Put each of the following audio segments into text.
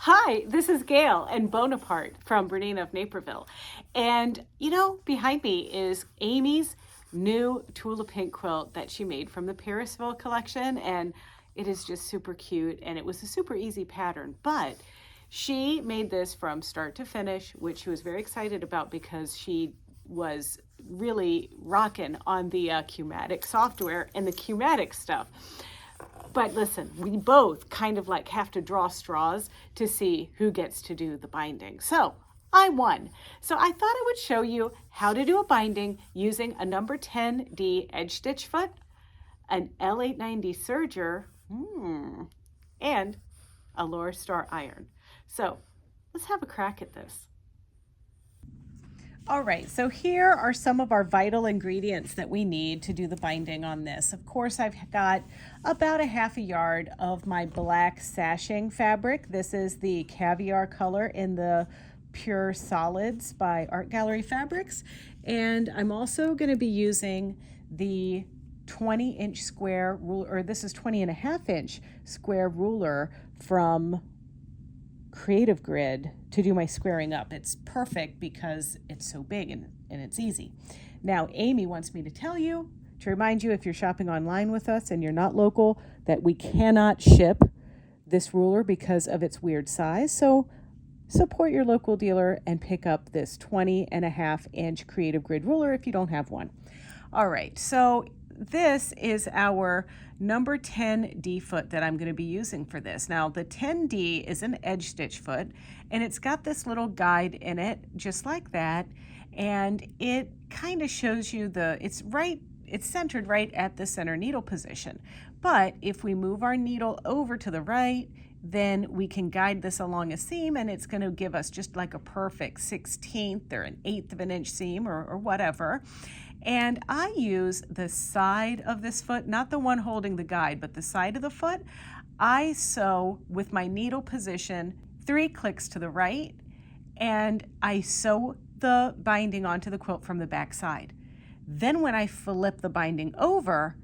Hi, this is Gayle and Bonaparte from BERNINA of Naperville. And behind me is Amy's new Tula Pink quilt that she made from the Parisville collection. And it is just super cute. And it was a super easy pattern. But she made this from start to finish, which she was very excited about because she was really rocking on the Q-matic software and the Q-matic stuff. But listen, we both kind of like have to draw straws to see who gets to do the binding. So I won. So I thought I would show you how to do a binding using a number 10D Edgestitch Foot, an L890 Serger, and a Lower Star iron. So let's have a crack at this. All right, so here are some of our vital ingredients that we need to do the binding on this. Of course, I've got about a half a yard of my black sashing fabric. This is the caviar color in the Pure Solids by Art Gallery Fabrics. And I'm also going to be using the 20-inch square ruler, or this is 20.5-inch square ruler from Creative Grid to do my squaring up. It's perfect because it's so big and it's easy. Now, Amy wants me to remind you if you're shopping online with us and you're not local, that we cannot ship this ruler because of its weird size. So support your local dealer and pick up this 20.5-inch Creative Grid ruler if you don't have one. All right, so this is our number 10D foot that I'm going to be using for this. Now the 10D is an Edgestitch foot and it's got this little guide in it just like that, and it kind of shows you it's centered right at the center needle position. But if we move our needle over to the right, then we can guide this along a seam and it's going to give us just like a perfect 1/16 or an 1/8 of an inch seam or whatever. And I use the side of this foot, not the one holding the guide, but the side of the foot. I sew with my needle position 3 clicks to the right, and I sew the binding onto the quilt from the back side. Then when I flip the binding over,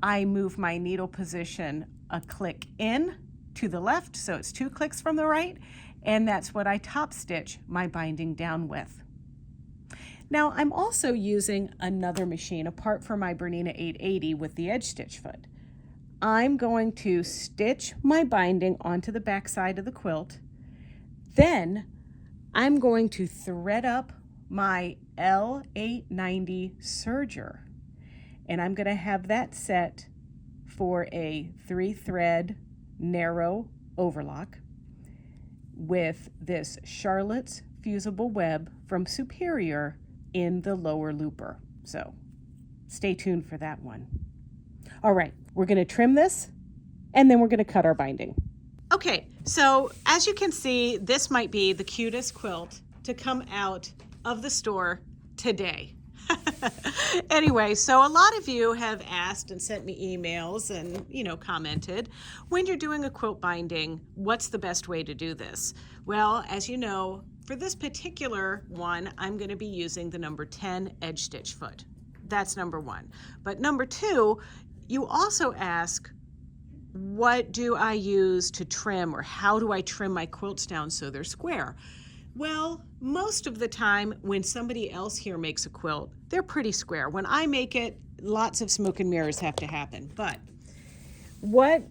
I move my needle position a click in to the left, so it's 2 clicks from the right, and that's what I top stitch my binding down with. Now I'm also using another machine apart from my BERNINA 880 with the Edgestitch Foot. I'm going to stitch my binding onto the back side of the quilt. Then I'm going to thread up my L890 Serger, and I'm going to have that set for a 3-thread narrow overlock with this Charlotte's Fusible web from Superior in the lower looper. So stay tuned for that one. All right, we're going to trim this and then we're going to cut our binding. Okay, so as you can see, this might be the cutest quilt to come out of the store today. Anyway, so a lot of you have asked and sent me emails and, commented, when you're doing a quilt binding, what's the best way to do this? Well, as you know, for this particular one, I'm going to be using the number 10 Edgestitch Foot. That's number 1. But number 2, you also ask, what do I use to trim, or how do I trim my quilts down so they're square? Well, most of the time when somebody else here makes a quilt, they're pretty square. When I make it, lots of smoke and mirrors have to happen. But what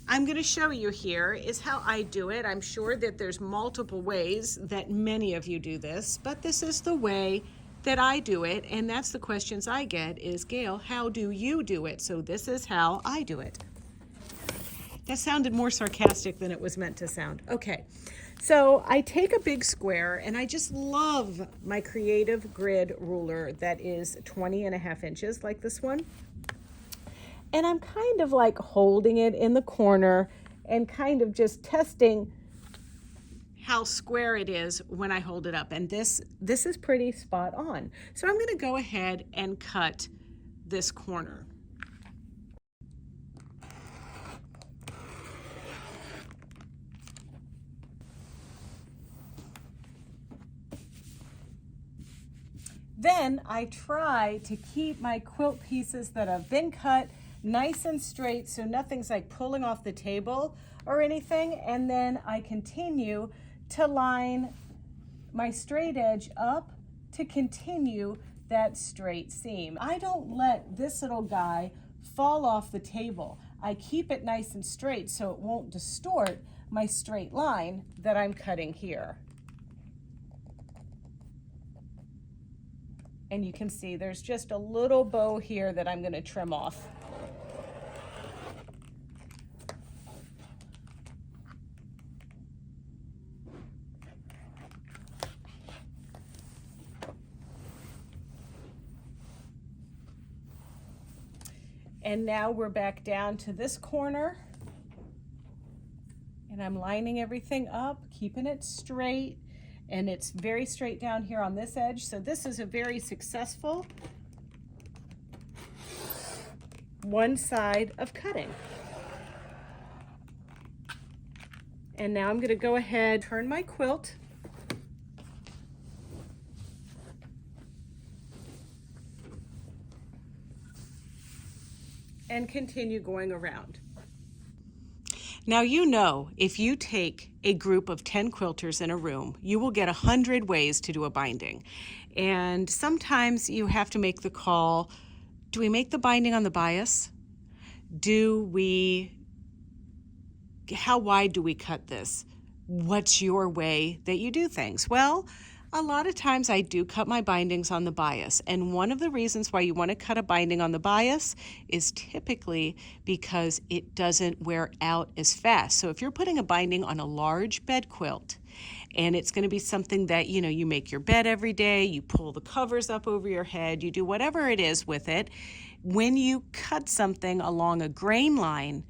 I'm going to show you here is how I do it. I'm sure that there's multiple ways that many of you do this, but this is the way that I do it, and that's the questions I get is, Gayle, how do you do it? So this is how I do it. That sounded more sarcastic than it was meant to sound. Okay, so I take a big square, and I just love my Creative Grid ruler that is 20.5 inches like this one. And I'm kind of like holding it in the corner and kind of just testing how square it is when I hold it up. And this is pretty spot on. So I'm going to go ahead and cut this corner. Then I try to keep my quilt pieces that have been cut nice and straight so nothing's like pulling off the table or anything. And then I continue to line my straight edge up to continue that straight seam. I don't let this little guy fall off the table. I keep it nice and straight so it won't distort my straight line that I'm cutting here. And you can see there's just a little bow here that I'm going to trim off. And now we're back down to this corner. And I'm lining everything up, keeping it straight. And it's very straight down here on this edge. So this is a very successful one side of cutting. And now I'm going to go ahead, turn my quilt. And continue going around. Now, you know, if you take a group of 10 quilters in a room, you will get 100 ways to do a binding. And sometimes you have to make the call, do we make the binding on the bias? How wide do we cut this? What's your way that you do things? Well, a lot of times I do cut my bindings on the bias, and one of the reasons why you want to cut a binding on the bias is typically because it doesn't wear out as fast. So if you're putting a binding on a large bed quilt, and it's going to be something that, you know, you make your bed every day, you pull the covers up over your head, you do whatever it is with it, when you cut something along a grain line,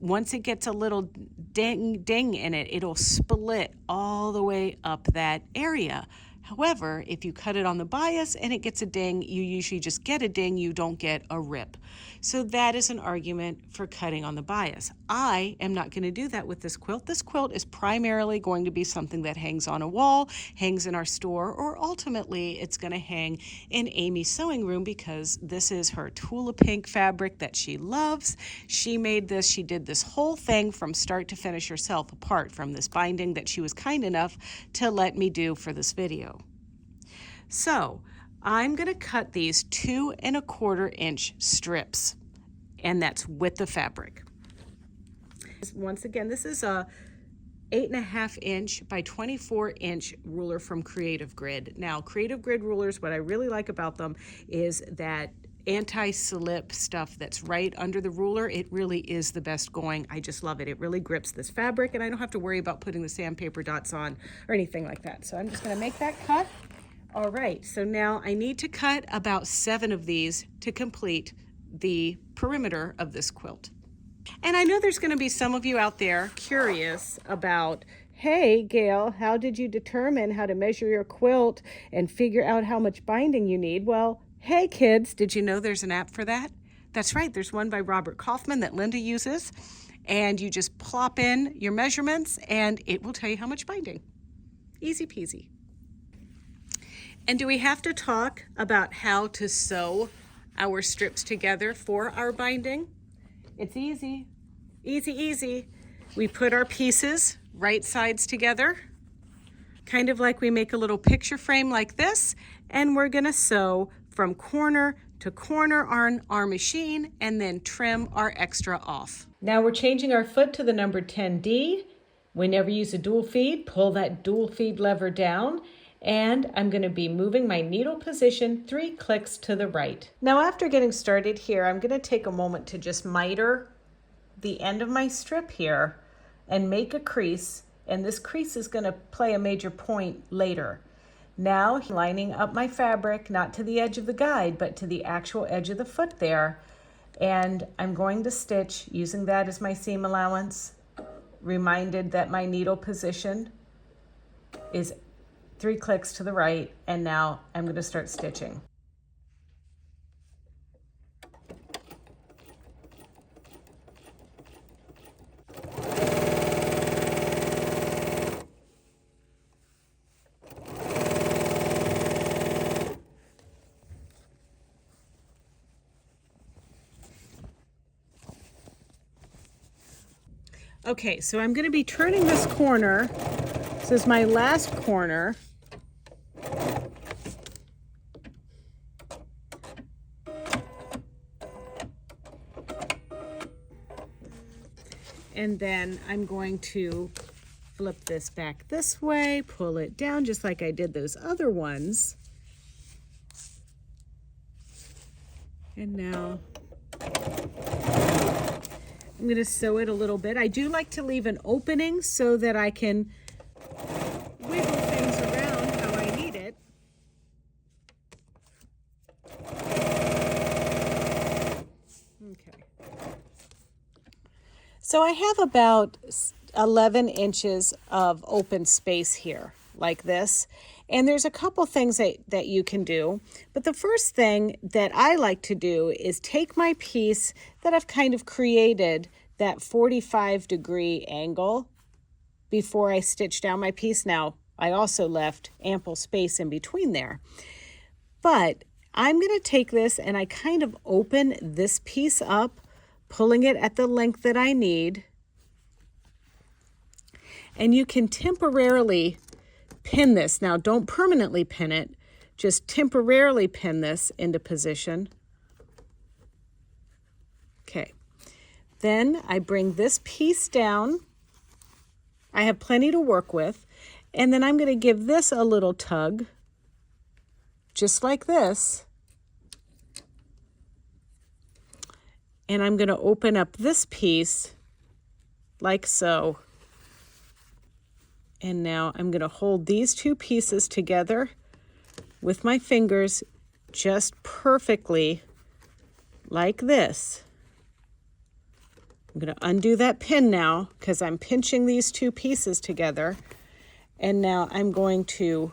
once it gets a little ding in it, it'll split all the way up that area. However, if you cut it on the bias and it gets a ding, you usually just get a ding, you don't get a rip. So that is an argument for cutting on the bias. I am not going to do that with this quilt. This quilt is primarily going to be something that hangs on a wall, hangs in our store, or ultimately it's going to hang in Amy's sewing room because this is her Tula Pink fabric that she loves. She made this, she did this whole thing from start to finish herself apart from this binding that she was kind enough to let me do for this video. So I'm going to cut these 2 1/4 inch strips, and that's with the fabric. Once again, this is a 8.5 inch by 24 inch ruler from Creative Grid. Now, Creative Grid rulers, what I really like about them is that anti-slip stuff that's right under the ruler. It really is the best going. I just love it. It really grips this fabric, and I don't have to worry about putting the sandpaper dots on or anything like that. So I'm just going to make that cut. All right, so now I need to cut about 7 of these to complete the perimeter of this quilt. And I know there's going to be some of you out there curious about, hey, Gayle, how did you determine how to measure your quilt and figure out how much binding you need? Well, hey, kids, did you know there's an app for that? That's right, there's one by Robert Kaufman that Linda uses, and you just plop in your measurements and it will tell you how much binding. Easy peasy. And do we have to talk about how to sew our strips together for our binding? It's easy, easy, easy. We put our pieces right sides together, kind of like we make a little picture frame like this, and we're gonna sew from corner to corner on our machine and then trim our extra off. Now we're changing our foot to the number 10D. We never use a dual feed, pull that dual feed lever down, and I'm going to be moving my needle position 3 clicks to the right. Now after getting started here, I'm going to take a moment to just miter the end of my strip here and make a crease, and this crease is going to play a major point later. Now lining up my fabric, not to the edge of the guide, but to the actual edge of the foot there, and I'm going to stitch using that as my seam allowance, reminded that my needle position is 3 clicks to the right, and now I'm going to start stitching. Okay, so I'm going to be turning this corner. This is my last corner. And then I'm going to flip this back this way, pull it down just like I did those other ones. And now I'm going to sew it a little bit. I do like to leave an opening so that I can wiggle things around how I need it. Okay. So I have about 11 inches of open space here, like this. And there's a couple things that you can do. But the first thing that I like to do is take my piece that I've kind of created, that 45-degree angle, before I stitch down my piece. Now, I also left ample space in between there. But I'm going to take this and I kind of open this piece up, pulling it at the length that I need. And you can temporarily pin this. Now, don't permanently pin it, just temporarily pin this into position. Okay. Then I bring this piece down. I have plenty to work with. And then I'm going to give this a little tug, just like this. And I'm going to open up this piece like so. And now I'm going to hold these two pieces together with my fingers just perfectly like this. I'm going to undo that pin now because I'm pinching these two pieces together. And now I'm going to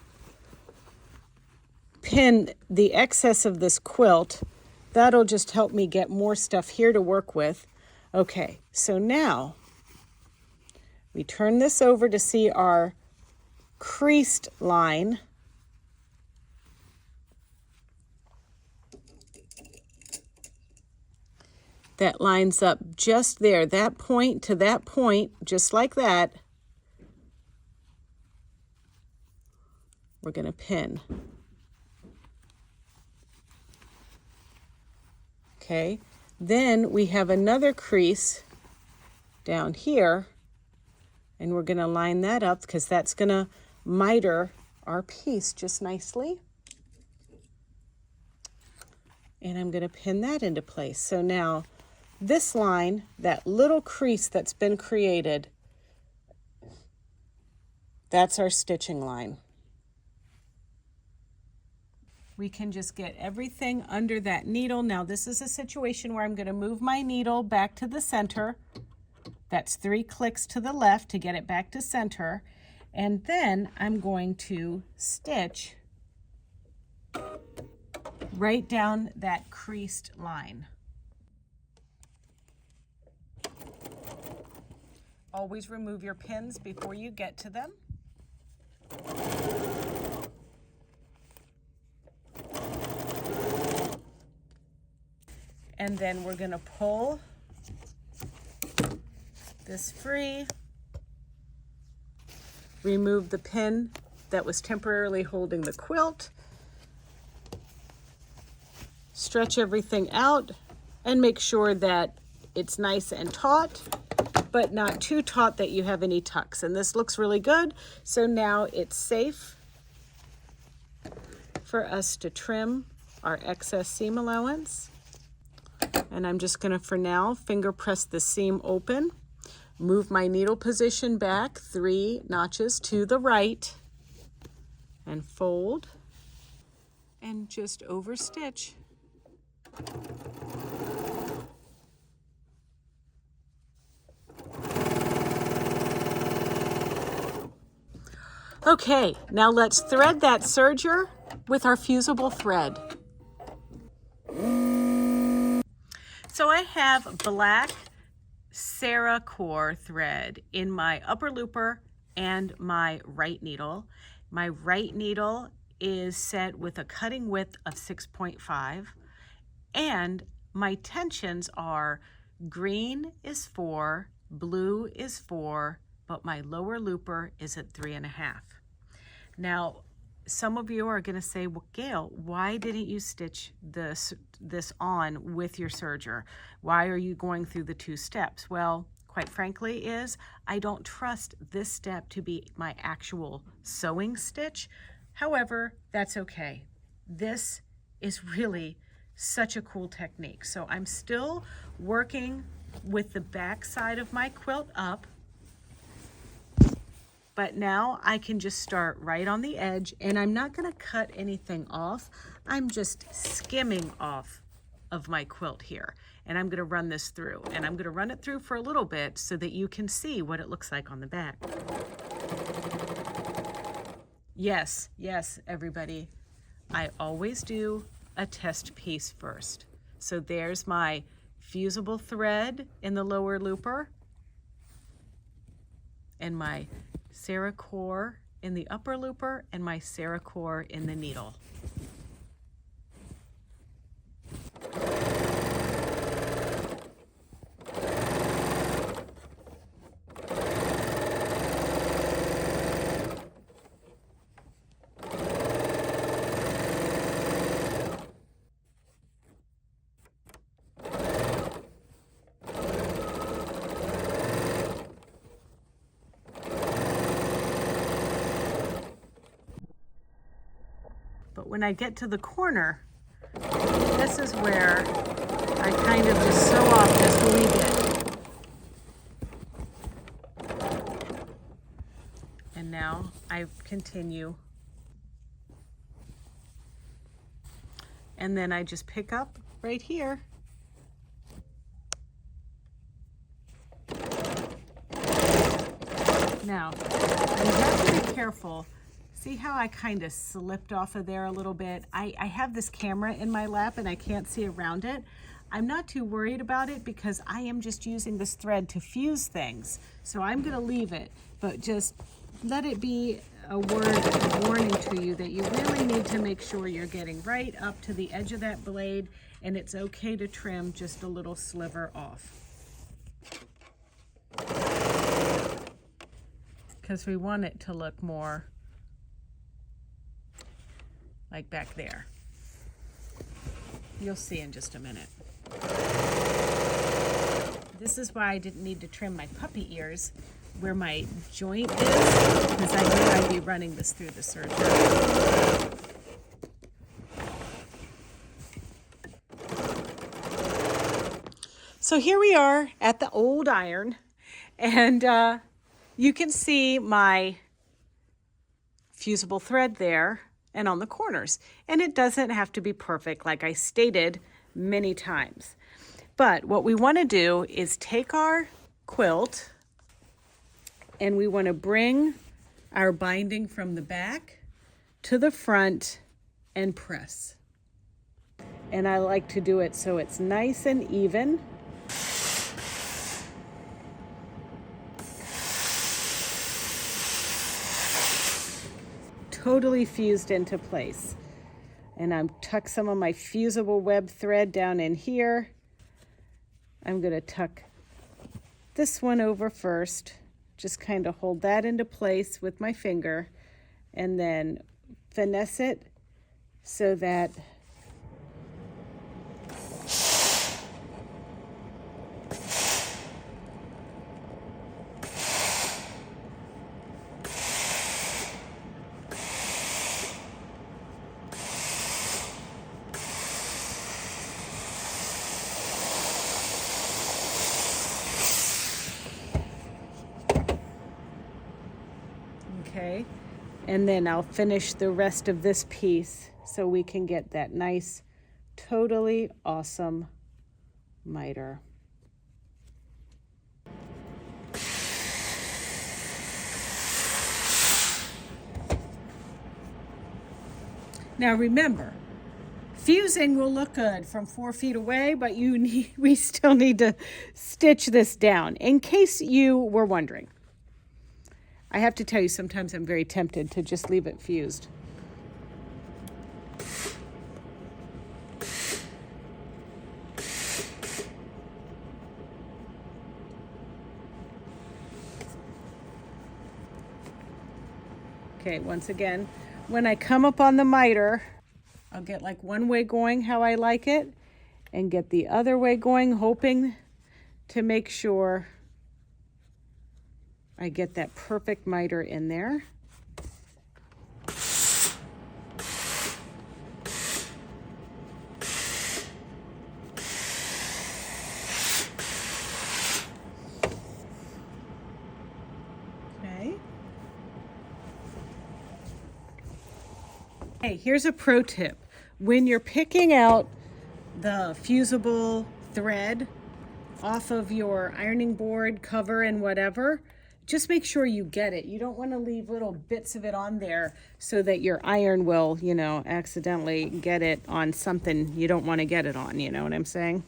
pin the excess of this quilt. That'll just help me get more stuff here to work with. Okay, so now we turn this over to see our creased line. That lines up just there, that point to that point, just like that. We're going to pin. Okay, then we have another crease down here. And we're going to line that up because that's going to miter our piece just nicely. And I'm going to pin that into place. So now this line, that little crease that's been created, that's our stitching line. We can just get everything under that needle. Now this is a situation where I'm going to move my needle back to the center. That's 3 clicks to the left to get it back to center. And then I'm going to stitch right down that creased line. Always remove your pins before you get to them. And then we're going to pull this free, remove the pin that was temporarily holding the quilt, stretch everything out, and make sure that it's nice and taut, but not too taut that you have any tucks. And this looks really good, so now it's safe for us to trim our excess seam allowance. And I'm just going to, for now, finger press the seam open. Move my needle position back 3 notches to the right and fold and just over stitch. Okay, now let's thread that serger with our fusible thread. So I have black Serger thread in my upper looper and my right needle. My right needle is set with a cutting width of 6.5, and my tensions are green is 4, blue is 4, but my lower looper is at 3.5. Now, some of you are going to say, well, Gayle, why didn't you stitch this on with your serger? Why are you going through the 2 steps? Well, quite frankly, I don't trust this step to be my actual sewing stitch. However, that's okay. This is really such a cool technique. So I'm still working with the back side of my quilt up, but now I can just start right on the edge, and I'm not going to cut anything off. I'm just skimming off of my quilt here, and I'm going to run this through, and I'm going to run it through for a little bit so that you can see what it looks like on the back. Yes, everybody, I always do a test piece first. So there's my fusible thread in the lower looper and my Serger in the upper looper and my Serger in the needle. But when I get to the corner, this is where I kind of just sew off just a wee bit. And now I continue. And then I just pick up right here. Now, you have to be careful. See how I kind of slipped off of there a little bit? I have this camera in my lap and I can't see around it. I'm not too worried about it because I am just using this thread to fuse things. So I'm going to leave it, but just let it be a word of warning to you that you really need to make sure you're getting right up to the edge of that blade, and it's okay to trim just a little sliver off. Because we want it to look more like back there. You'll see in just a minute. This is why I didn't need to trim my puppy ears where my joint is, because I knew I'd be running this through the serger. So here we are at the old iron, and you can see my fusible thread there and on the corners. And it doesn't have to be perfect, like I stated many times. But what we want to do is take our quilt and we want to bring our binding from the back to the front and press. And I like to do it so it's nice and even. Totally fused into place. And I'm tuck some of my fusible web thread down in here. I'm going to tuck this one over first, just kind of hold that into place with my finger, and then finesse it so that okay, and then I'll finish the rest of this piece so we can get that nice, totally awesome miter. Now remember, fusing will look good from 4 feet away, but we still need to stitch this down in case you were wondering. I have to tell you, sometimes I'm very tempted to just leave it fused. Okay, once again, when I come up on the miter, I'll get like one way going how I like it and get the other way going, hoping to make sure I get that perfect miter in there. Hey, here's a pro tip. When you're picking out the fusible thread off of your ironing board, cover, and whatever, just make sure you get it. You don't want to leave little bits of it on there so that your iron will, you know, accidentally get it on something you don't want to get it on, you know what I'm saying?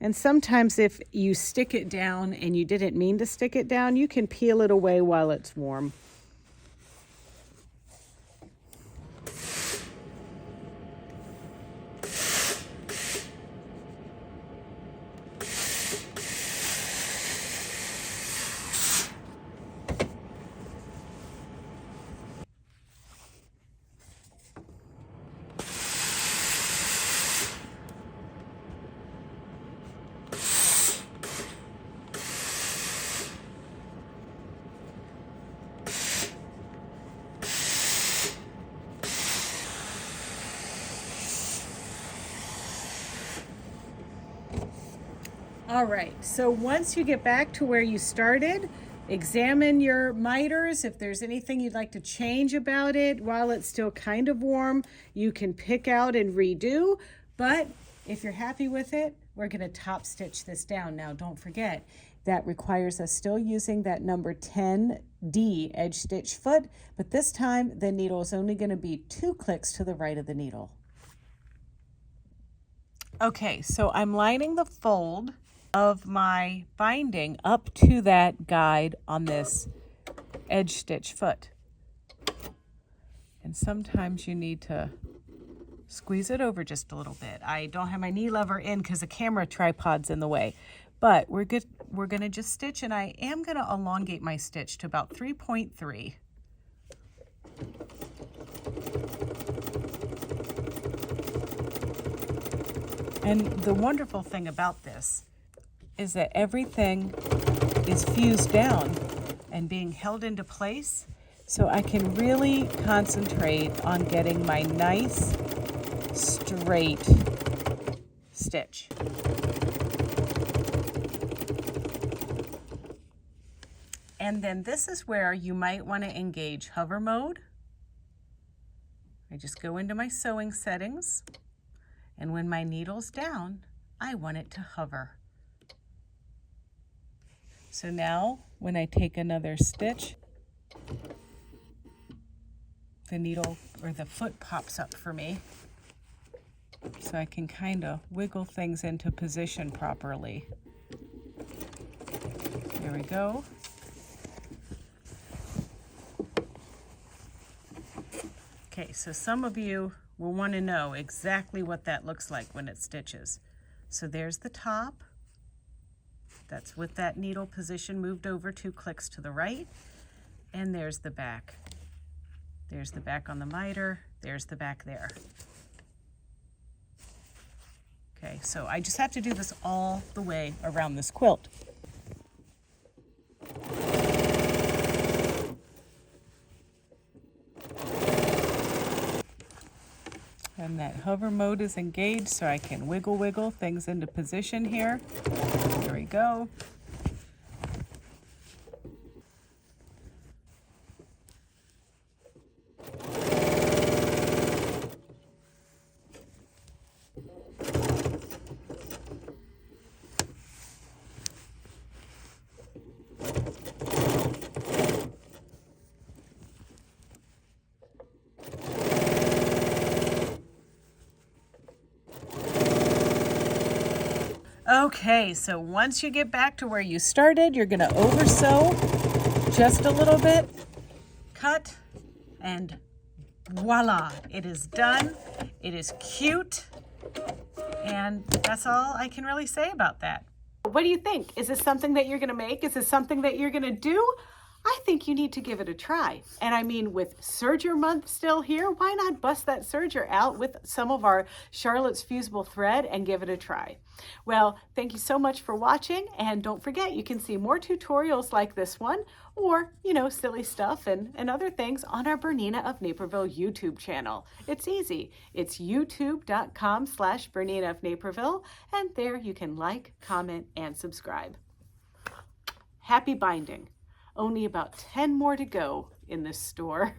And sometimes if you stick it down and you didn't mean to stick it down, you can peel it away while it's warm. All right, so once you get back to where you started, examine your miters. If there's anything you'd like to change about it while it's still kind of warm, you can pick out and redo. But if you're happy with it, we're going to top stitch this down. Now, don't forget, that requires us still using that number 10D edge stitch foot, but this time the needle is only going to be 2 clicks to the right of the needle. Okay, so I'm lining the fold of my binding up to that guide on this edge stitch foot. And sometimes you need to squeeze it over just a little bit. I don't have my knee lever in because the camera tripod's in the way, but we're gonna just stitch, and I am gonna elongate my stitch to about 3.3. And the wonderful thing about this is that everything is fused down and being held into place, so I can really concentrate on getting my nice straight stitch. And then this is where you might want to engage hover mode. I just go into my sewing settings, and when my needle's down, I want it to hover. So now, when I take another stitch, the needle or the foot pops up for me, so I can kind of wiggle things into position properly. There we go. Okay, so some of you will want to know exactly what that looks like when it stitches. So there's the top. That's with that needle position moved over 2 clicks to the right. And there's the back. There's the back on the miter. There's the back there. Okay, so I just have to do this all the way around this quilt. And that hover mode is engaged, so I can wiggle things into position here. There we go. Okay, so once you get back to where you started, you're going to over sew just a little bit, cut, and voila, it is done. It is cute, and that's all I can really say about that. What do you think? Is this something that you're going to make? Is this something that you're going to do? I think you need to give it a try. And I mean, with Serger month still here, why not bust that Serger out with some of our Charlotte's Fusible thread and give it a try? Well, thank you so much for watching. And don't forget, you can see more tutorials like this one, or, you know, silly stuff and other things on our BERNINA of Naperville YouTube channel. It's easy. It's youtube.com/BERNINA of Naperville. And there you can like, comment, and subscribe. Happy binding. Only about 10 more to go in this store.